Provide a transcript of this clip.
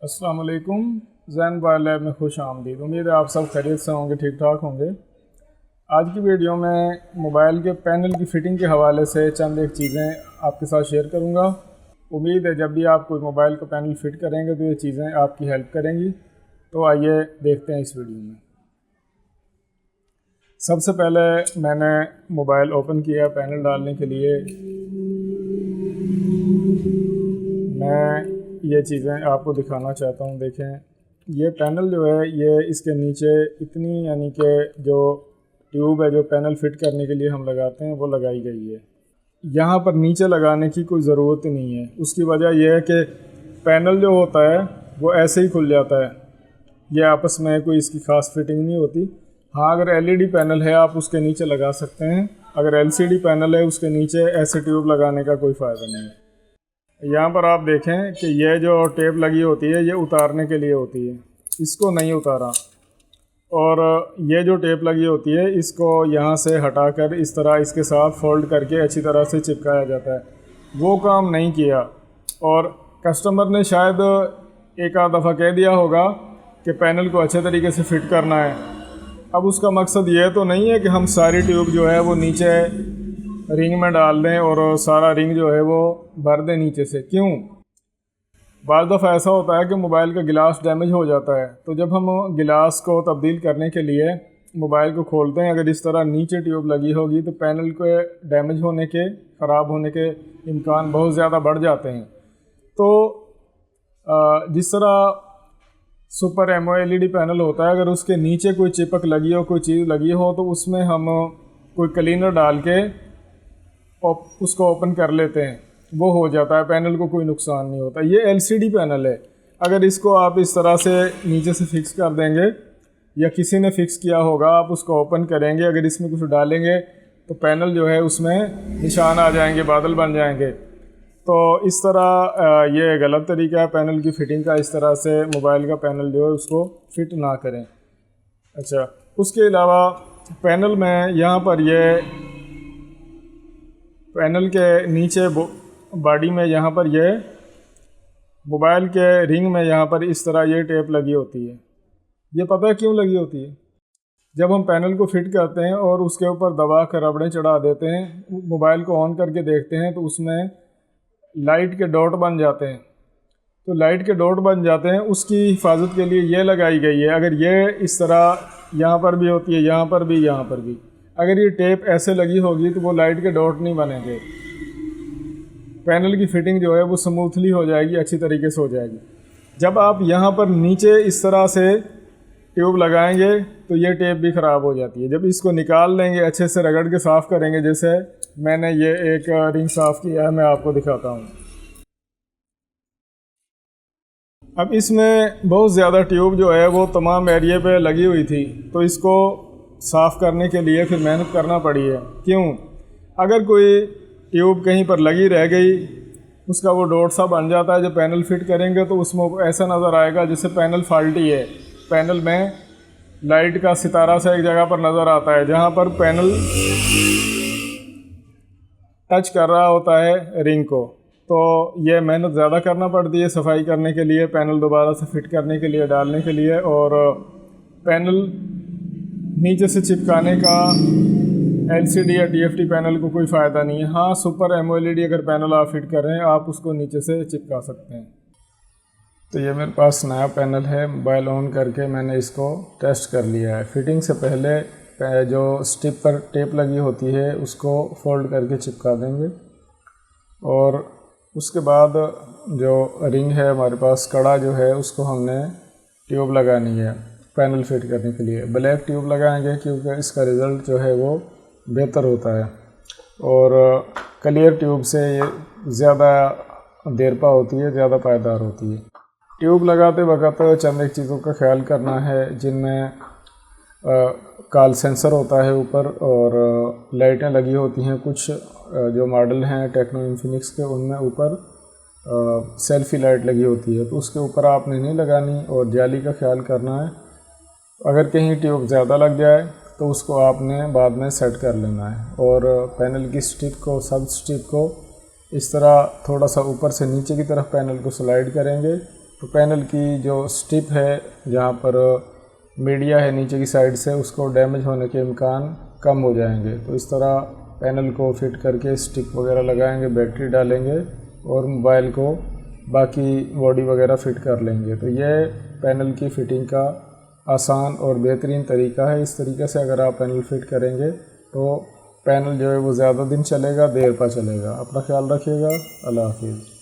अस्सलाम वालेकुम। Jain bio lab में खुश आमदीद। उम्मीद है आप सब खैरियत से होंगे, ठीक ठाक होंगे। आज की वीडियो में मोबाइल के पैनल की फ़िटिंग के हवाले से चंद एक चीज़ें आपके साथ शेयर करूंगा। उम्मीद है जब भी आप कोई मोबाइल का पैनल फ़िट करेंगे तो ये चीज़ें आपकी हेल्प करेंगी। तो आइए देखते हैं इस वीडियो में। सबसे पहले मैंने मोबाइल ओपन किया पैनल डालने के लिए। मैं ये चीज़ें आपको दिखाना चाहता हूँ। देखें, ये पैनल जो है ये इसके नीचे इतनी यानी कि जो ट्यूब है जो पैनल फिट करने के लिए हम लगाते हैं वो लगाई गई है। यहाँ पर नीचे लगाने की कोई ज़रूरत नहीं है। उसकी वजह यह है कि पैनल जो होता है वो ऐसे ही खुल जाता है। ये आपस में कोई इसकी ख़ास फिटिंग नहीं होती। हाँ, अगर एलईडी पैनल है आप उसके नीचे लगा सकते हैं। अगर एलसीडी पैनल है उसके नीचे ऐसे ट्यूब लगाने का कोई फ़ायदा नहीं है। यहाँ पर आप देखें कि ये जो टेप लगी होती है ये उतारने के लिए होती है, इसको नहीं उतारा। और ये जो टेप लगी होती है इसको यहाँ से हटाकर इस तरह इसके साथ फोल्ड करके अच्छी तरह से चिपकाया जाता है। वो काम नहीं किया और कस्टमर ने शायद एक आध दफ़ा कह दिया होगा कि पैनल को अच्छे तरीके से फिट करना है। अब उसका मकसद ये तो नहीं है कि हम सारी ट्यूब जो है वो नीचे रिंग में डाल दें और सारा रिंग जो है वो भर दें नीचे से। क्यों? बाज़ दफ़ा ऐसा होता है कि मोबाइल का गिलास डैमेज हो जाता है, तो जब हम गिलास को तब्दील करने के लिए मोबाइल को खोलते हैं, अगर इस तरह नीचे ट्यूब लगी होगी तो पैनल के डैमेज होने के, ख़राब होने के इम्कान बहुत ज़्यादा बढ़ जाते हैं। तो जिस तरह सुपर एमओएलईडी पैनल होता है, अगर उसके नीचे कोई चिपक लगी हो, कोई चीज़ लगी हो, तो उसमें हम कोई क्लीनर डाल के उसको ओपन कर लेते हैं, वो हो जाता है, पैनल को कोई नुकसान नहीं होता। ये एलसीडी पैनल है, अगर इसको आप इस तरह से नीचे से फिक्स कर देंगे या किसी ने फिक्स किया होगा, आप उसको ओपन करेंगे, अगर इसमें कुछ डालेंगे तो पैनल जो है उसमें निशान आ जाएंगे, बादल बन जाएंगे। तो इस तरह ये गलत तरीका है पैनल की फ़िटिंग का। इस तरह से मोबाइल का पैनल जो है उसको फिट ना करें। अच्छा, उसके अलावा पैनल में यहाँ पर ये पैनल के नीचे बॉडी में यहाँ पर ये मोबाइल के रिंग में यहाँ पर इस तरह ये टेप लगी होती है। ये पता है क्यों लगी होती है? जब हम पैनल को फिट करते हैं और उसके ऊपर दबा कर रबड़ें चढ़ा देते हैं, मोबाइल को ऑन करके देखते हैं तो उसमें लाइट के डॉट बन जाते हैं। तो लाइट के डॉट बन जाते हैं, उसकी हिफाजत के लिए ये लगाई गई है। अगर ये इस तरह यहाँ पर भी होती है, यहाँ पर भी, यहाँ पर भी, अगर ये टेप ऐसे लगी होगी तो वो लाइट के डॉट नहीं बनेंगे। पैनल की फ़िटिंग जो है वो स्मूथली हो जाएगी, अच्छी तरीके से हो जाएगी। जब आप यहाँ पर नीचे इस तरह से ट्यूब लगाएंगे तो ये टेप भी ख़राब हो जाती है। जब इसको निकाल लेंगे, अच्छे से रगड़ के साफ़ करेंगे, जैसे मैंने ये एक रिंग साफ़ किया है, मैं आपको दिखाता हूँ। अब इसमें बहुत ज़्यादा ट्यूब जो है वो तमाम एरिए पे लगी हुई थी, तो इसको साफ़ करने के लिए फिर मेहनत करना पड़ी है। क्यों? अगर कोई ट्यूब कहीं पर लगी रह गई, उसका वो डॉट सा बन जाता है। जब पैनल फिट करेंगे तो उसमें ऐसा नज़र आएगा जैसे पैनल फाल्टी है। पैनल में लाइट का सितारा सा एक जगह पर नज़र आता है, जहाँ पर पैनल टच कर रहा होता है रिंग को। तो ये मेहनत ज़्यादा करना पड़ती है सफाई करने के लिए, पैनल दोबारा से फिट करने के लिए, डालने के लिए। और पैनल नीचे से चिपकाने का एलसीडी या टीएफटी पैनल को कोई फ़ायदा नहीं है। हाँ, सुपर एमओएलईडी अगर पैनल आप फिट कर रहे हैं, आप उसको नीचे से चिपका सकते हैं। तो ये मेरे पास नया पैनल है, मोबाइल ऑन करके मैंने इसको टेस्ट कर लिया है। फिटिंग से पहले जो स्टिप पर टेप लगी होती है उसको फोल्ड करके चिपका देंगे, और उसके बाद जो रिंग है हमारे पास, कड़ा जो है, उसको हमने ट्यूब लगानी है पैनल फिट करने के लिए। ब्लैक ट्यूब लगाएंगे क्योंकि इसका रिज़ल्ट जो है वो बेहतर होता है, और क्लियर ट्यूब से ये ज़्यादा देरपा होती है, ज़्यादा पायदार होती है। ट्यूब लगाते वक्त चंद एक चीज़ों का ख्याल करना है, जिनमें कॉल सेंसर होता है ऊपर, और लाइटें लगी होती हैं। कुछ जो मॉडल हैं टेक्नो इन्फिनिक्स के, उनमें ऊपर सेल्फी लाइट लगी होती है, तो उसके ऊपर आपने नहीं लगानी, और जाली का ख्याल करना है। अगर कहीं ट्यूब ज़्यादा लग जाए तो उसको आपने बाद में सेट कर लेना है। और पैनल की स्टिप को, सब स्टिप को इस तरह थोड़ा सा ऊपर से नीचे की तरफ पैनल को स्लाइड करेंगे तो पैनल की जो स्टिप है, जहाँ पर मीडिया है नीचे की साइड से, उसको डैमेज होने के इम्कान कम हो जाएंगे। तो इस तरह पैनल को फिट करके स्टिक वगैरह लगाएंगे, बैटरी डालेंगे और मोबाइल को बाकी बॉडी वगैरह फिट कर लेंगे। तो यह पैनल की फ़िटिंग का आसान और बेहतरीन तरीका है। इस तरीके से अगर आप पैनल फिट करेंगे तो पैनल जो है वो ज़्यादा दिन चलेगा, देर पर चलेगा। अपना ख्याल रखिएगा। अल्लाह हाफिज़।